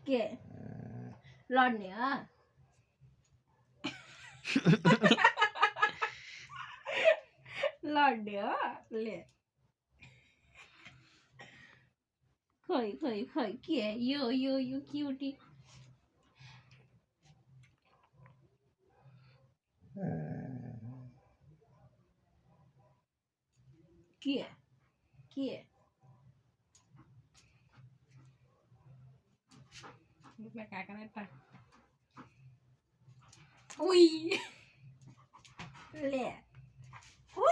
¿Qué? Los nữa. Los nữa. Lẹ. Khởi kìa. You cutie. Kìa. Lúc này cái này ta. Ui. Lẹ. Ui.